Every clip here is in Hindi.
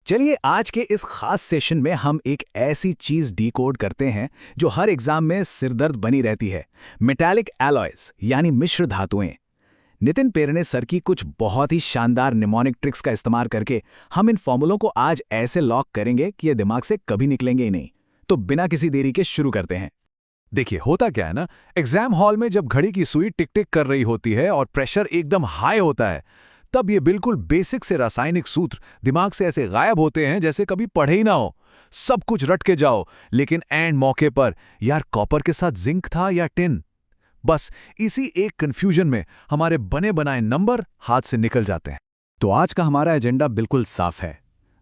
चलिए आज के इस खास सेशन में हम एक ऐसी चीज डिकोड करते हैं जो हर एग्जाम में सिरदर्द बनी रहती है। मेटालिक एलॉयज यानी मिश्र धातुएं। नितिन पेरने सर की कुछ बहुत ही शानदार निमोनिक ट्रिक्स का इस्तेमाल करके हम इन फॉर्मूलों को आज ऐसे लॉक करेंगे कि ये दिमाग से कभी निकलेंगे ही नहीं। तो बिना किसी देरी के शुरू करते हैं। देखिए होता क्या है ना, एग्जाम हॉल में जब घड़ी की सुई टिक टिक कर रही होती है और प्रेशर एकदम हाई होता है, तब ये बिल्कुल बेसिक से रासायनिक सूत्र दिमाग से ऐसे गायब होते हैं जैसे कभी पढ़े ही ना हो। सब कुछ रट के जाओ, लेकिन एंड मौके पर यार कॉपर के साथ जिंक था या टिन। बस इसी एक कंफ्यूजन में हमारे बने बनाए नंबर हाथ से निकल जाते हैं। तो आज का हमारा एजेंडा बिल्कुल साफ है।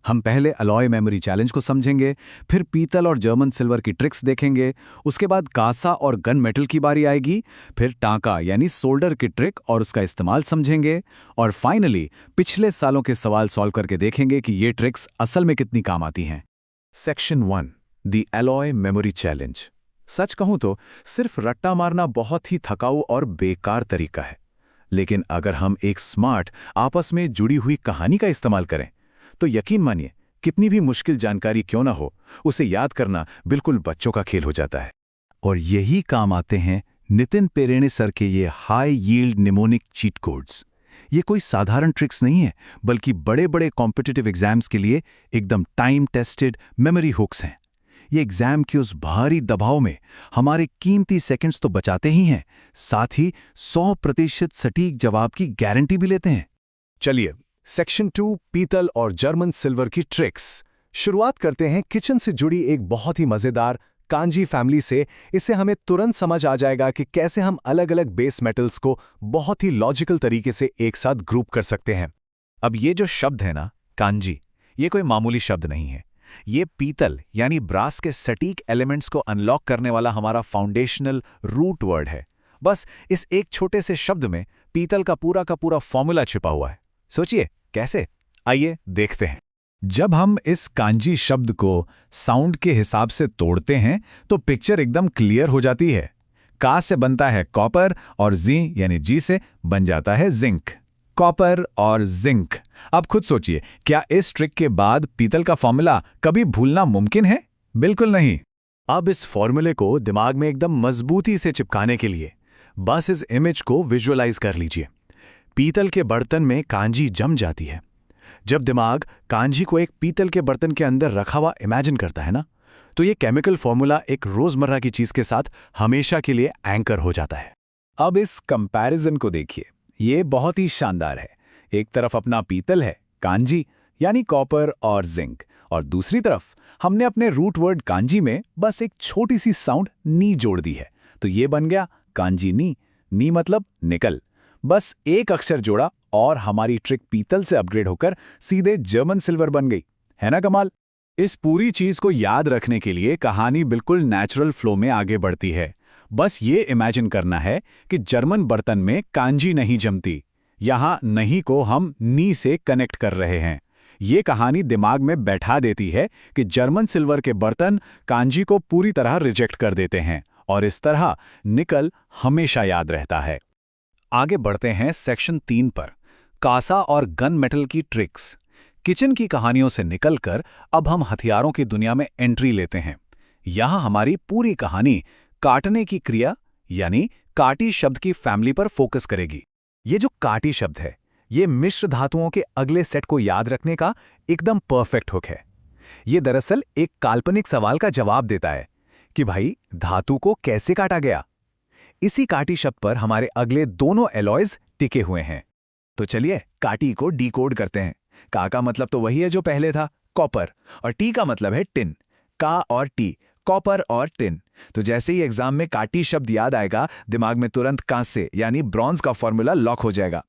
हम पहले अलॉय मेमोरी चैलेंज को समझेंगे, फिर पीतल और जर्मन सिल्वर की ट्रिक्स देखेंगे, उसके बाद कांसा और गन मेटल की बारी आएगी, फिर टांका यानी सोल्डर की ट्रिक और उसका इस्तेमाल समझेंगे, और फाइनली पिछले सालों के सवाल सॉल्व करके देखेंगे कि ये ट्रिक्स असल में कितनी काम आती हैं। Section 1, the alloy memory challenge. सच कहूं तो सिर्फ रट्टा मारना बहुत ही थकाऊ और बेकार तरीका है, लेकिन अगर हम एक स्मार्ट आपस में जुड़ी हुई कहानी का इस्तेमाल करें तो यकीन मानिए कितनी भी मुश्किल जानकारी क्यों ना हो, उसे याद करना बिल्कुल बच्चों का खेल हो जाता है। और यही काम आते हैं नितिन पेरेने सर के ये high yield mnemonic cheat codes. ये कोई साधारण ट्रिक्स नहीं है, बल्कि बड़े बड़े कॉम्पिटिटिव एग्जाम्स के लिए एकदम टाइम टेस्टेड मेमोरी हुक्स हैं। ये एग्जाम के उस भारी दबाव में हमारे कीमती सेकंड्स तो बचाते ही हैं, साथ ही 100% सटीक जवाब की गारंटी भी लेते हैं। चलिए सेक्शन 2, पीतल और जर्मन सिल्वर की ट्रिक्स। शुरुआत करते हैं किचन से जुड़ी एक बहुत ही मजेदार कांजी फैमिली से। इससे हमें तुरंत समझ आ जाएगा कि कैसे हम अलग अलग बेस मेटल्स को बहुत ही लॉजिकल तरीके से एक साथ ग्रुप कर सकते हैं। अब ये जो शब्द है ना, कांजी, ये कोई मामूली शब्द नहीं है। ये पीतल यानी ब्रास के सटीक एलिमेंट्स को अनलॉक करने वाला हमारा फाउंडेशनल रूट वर्ड है। बस इस एक छोटे से शब्द में पीतल का पूरा फॉर्मूला छिपा हुआ है। सोचिए कैसे, आइए देखते हैं। जब हम इस कांजी शब्द को साउंड के हिसाब से तोड़ते हैं तो पिक्चर एकदम क्लियर हो जाती है। का से बनता है कॉपर और जी यानी जी से बन जाता है जिंक। कॉपर और जिंक। अब खुद सोचिए, क्या इस ट्रिक के बाद पीतल का फॉर्मूला कभी भूलना मुमकिन है? बिल्कुल नहीं। अब इस फॉर्मूले को दिमाग में एकदम मजबूती से चिपकाने के लिए बस इस इमेज को विजुअलाइज कर लीजिए। पीतल के बर्तन में कांजी जम जाती है। जब दिमाग कांजी को एक पीतल के बर्तन के अंदर रखा हुआ इमेजिन करता है ना, तो ये केमिकल फॉर्मूला एक रोजमर्रा की चीज के साथ हमेशा के लिए एंकर हो जाता है। अब इस कंपैरिजन को देखिए, ये बहुत ही शानदार है। एक तरफ अपना पीतल है, कांजी यानी कॉपर और जिंक, और दूसरी तरफ हमने अपने रूट वर्ड कांजी में बस एक छोटी सी साउंड नी जोड़ दी है। तो ये बन गया कांजी नी। नी मतलब निकल। बस एक अक्षर जोड़ा और हमारी ट्रिक पीतल से अपग्रेड होकर सीधे जर्मन सिल्वर बन गई। है ना कमाल? इस पूरी चीज को याद रखने के लिए कहानी बिल्कुल नेचुरल फ्लो में आगे बढ़ती है। बस ये इमेजिन करना है कि जर्मन बर्तन में कांजी नहीं जमती। यहां नहीं को हम नी से कनेक्ट कर रहे हैं। ये कहानी दिमाग में बैठा देती है कि जर्मन सिल्वर के बर्तन कांजी को पूरी तरह रिजेक्ट कर देते हैं, और इस तरह निकल हमेशा याद रहता है। आगे बढ़ते हैं सेक्शन 3 पर, कासा और गन मेटल की ट्रिक्स। किचन की कहानियों से निकलकर अब हम हथियारों की दुनिया में एंट्री लेते हैं। यहां हमारी पूरी कहानी काटने की क्रिया यानी काटी शब्द की फैमिली पर फोकस करेगी। ये जो काटी शब्द है, ये मिश्र धातुओं के अगले सेट को याद रखने का एकदम परफेक्ट हुक है। ये दरअसल एक काल्पनिक सवाल का जवाब देता है कि भाई धातु को कैसे काटा गया। इसी काटी शब्द पर हमारे अगले दोनों एलॉयज टिके हुए हैं। तो चलिए काटी को डिकोड करते हैं। का का मतलब तो वही है जो पहले था, कॉपर, और टी का मतलब है टिन। का और टी, कॉपर और टिन। तो जैसे ही एग्जाम में काटी शब्द याद आएगा, दिमाग में तुरंत कांसे यानी ब्रॉन्ज का फॉर्मूला लॉक हो जाएगा।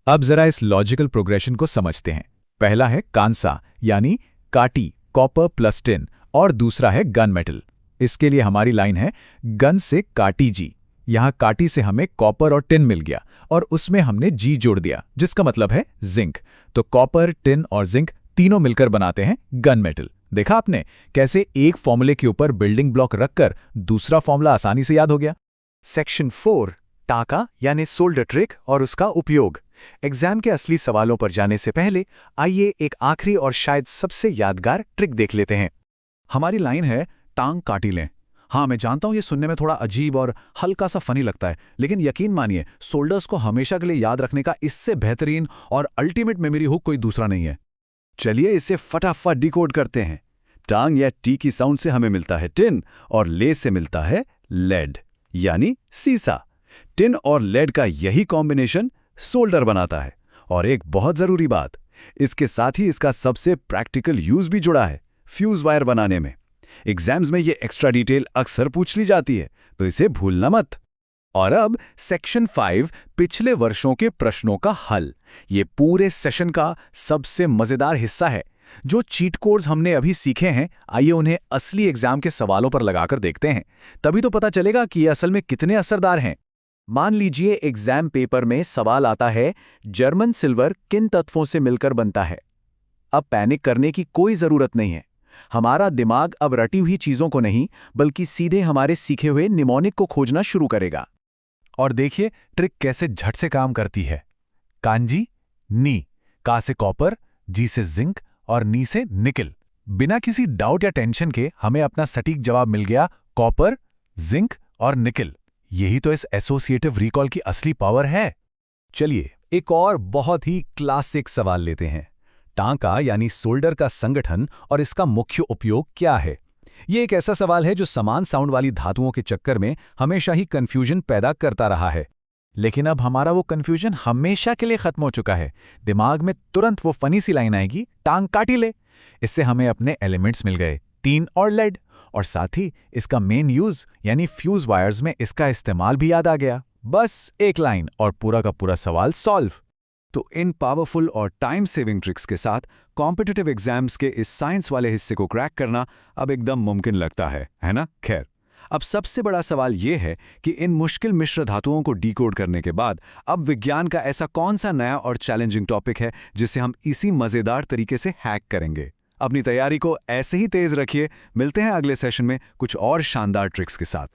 अब जरा इस लॉजिकल प्रोग्रेशन को समझते हैं। पहला है कांसा यानी काटी, कॉपर प्लस टिन, और दूसरा है गन मेटल। इसके लिए हमारी लाइन है गन से काटी जी। यहां काटी से हमें कॉपर और टिन मिल गया और उसमें हमने जी जोड़ दिया, जिसका मतलब है जिंक। तो कॉपर, टिन और जिंक तीनों मिलकर बनाते हैं गन मेटल। देखा आपने कैसे एक फॉर्मूले के ऊपर बिल्डिंग ब्लॉक रखकर दूसरा फॉर्मूला आसानी से याद हो गया। सेक्शन 4, टाका यानी सोल्डर ट्रिक और उसका उपयोग। एग्जाम के असली सवालों पर जाने से पहले आइए एक आखिरी और शायद सबसे यादगार ट्रिक देख लेते हैं। हमारी लाइन है, टांग काटी लें। हाँ, मैं जानता हूं ये सुनने में थोड़ा अजीब और हल्का सा फनी लगता है, लेकिन यकीन मानिए शोल्डर्स को हमेशा के लिए याद रखने का इससे बेहतरीन और अल्टीमेट मेमोरी हुक कोई दूसरा नहीं है। चलिए इसे फटाफट डिकोड करते हैं। टांग या टी की साउंड से हमें मिलता है टिन और ले से मिलता है लेड यानी सीसा। टिन और लेड का यही कॉम्बिनेशन सोल्डर बनाता है। और एक बहुत जरूरी बात, इसके साथ ही इसका सबसे प्रैक्टिकल यूज भी जुड़ा है, फ्यूज वायर बनाने में। एग्जाम्स में ये एक्स्ट्रा डिटेल अक्सर पूछ ली जाती है, तो इसे भूलना मत। और अब सेक्शन 5, पिछले वर्षों के प्रश्नों का हल। ये पूरे सेशन का सबसे मजेदार हिस्सा है। जो चीट कोड्स हमने अभी सीखे हैं, आइए उन्हें असली एग्जाम के सवालों पर लगाकर देखते हैं। तभी तो पता चलेगा कि ये असल में कितने असरदार हैं। मान लीजिए एग्जाम पेपर में सवाल आता है, जर्मन सिल्वर किन तत्वों से मिलकर बनता है। अब पैनिक करने की कोई जरूरत नहीं है। हमारा दिमाग अब रटी हुई चीजों को नहीं, बल्कि सीधे हमारे सीखे हुए निमोनिक को खोजना शुरू करेगा। और देखिए ट्रिक कैसे झट से काम करती है। कांजी, नी, का से कॉपर, जी से जिंक और नी से निकल। बिना किसी डाउट या टेंशन के हमें अपना सटीक जवाब मिल गया, कॉपर, जिंक और निकल। यही तो इस एसोसिएटिव रिकॉल की असली पावर है। चलिए एक और बहुत ही क्लासिक सवाल लेते हैं। टांका यानी सोल्डर का संगठन और इसका मुख्य उपयोग क्या है? ये एक ऐसा सवाल है जो समान साउंड वाली धातुओं के चक्कर में हमेशा ही कंफ्यूजन पैदा करता रहा है। लेकिन अब हमारा वो कंफ्यूजन हमेशा के लिए खत्म हो चुका है। दिमाग में तुरंत वो फनी सी लाइन आएगी, टांग काटी ले। इससे हमें अपने एलिमेंट्स मिल गए, टीन और लेड, और साथ ही इसका मेन यूज यानी फ्यूज वायर्स में इसका इस्तेमाल भी याद आ गया। बस एक लाइन और पूरा का पूरा सवाल सॉल्व। तो इन पावरफुल और टाइम सेविंग ट्रिक्स के साथ कॉम्पिटिटिव एग्जाम्स के इस साइंस वाले हिस्से को क्रैक करना अब एकदम मुमकिन लगता है ना? खैर, अब सबसे बड़ा सवाल ये है कि इन मुश्किल मिश्र धातुओं को डिकोड करने के बाद अब विज्ञान का ऐसा कौन सा नया और चैलेंजिंग टॉपिक है जिसे हम इसी मजेदार तरीके से हैक करेंगे। अपनी तैयारी को ऐसे ही तेज रखिए। मिलते हैं अगले सेशन में कुछ और शानदार ट्रिक्स के साथ।